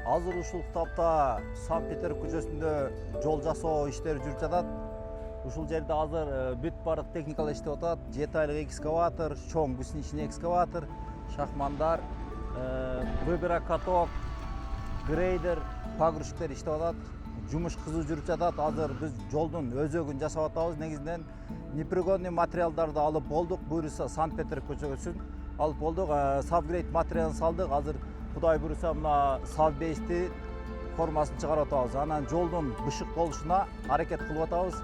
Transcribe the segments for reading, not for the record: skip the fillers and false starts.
Азыр ушул тапта Санкт-Петербург көчөсүндө жол жасоо иштери жүрүп жатат. Ушул жерде азыр бүт бардык техникалар иштеп атат. 7 айлык экскаватор, чоң гусеничный экскаватор, шахмандар, выбирокаток, грейдер, погрузчиктер иштеп атат. Жумуш кызуу жүрүп жатат. Азыр биз жолдун өзөгүн жасап атабыз. Негизинен непригодный материалдарды алып болдук. Буюрса Санкт-Петербург көчөсүн алып болдук. Сабгрейд материалын салдык. Азыр Кудай буюрса мына Саббейсти формасын чыгарып атабыз. Анан жолдун бышык болушуна аракет кылып атабыз.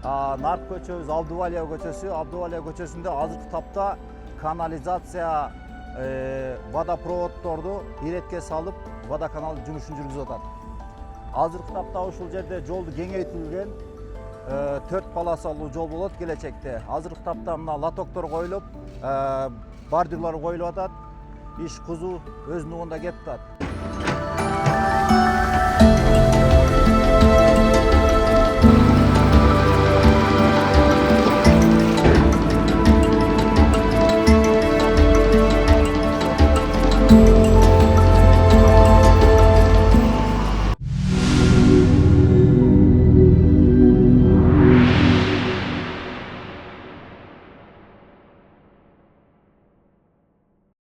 Нарк көчөбүз Абдувалия көчөсү. Абдувалия көчөсүндө азыркы тапта канализация, водопроводдорду иретке салып, водоканал жумушун жүргүзүп атат. Азыркы тапта ушул жерде жолду кеңейтилген 4 полосалуу жол болот келечекте. Азыркы тапта мына лотоктор коюлуп, бордюрлар коюлуп атат. Иш кызуу өз нугунда кетип атат.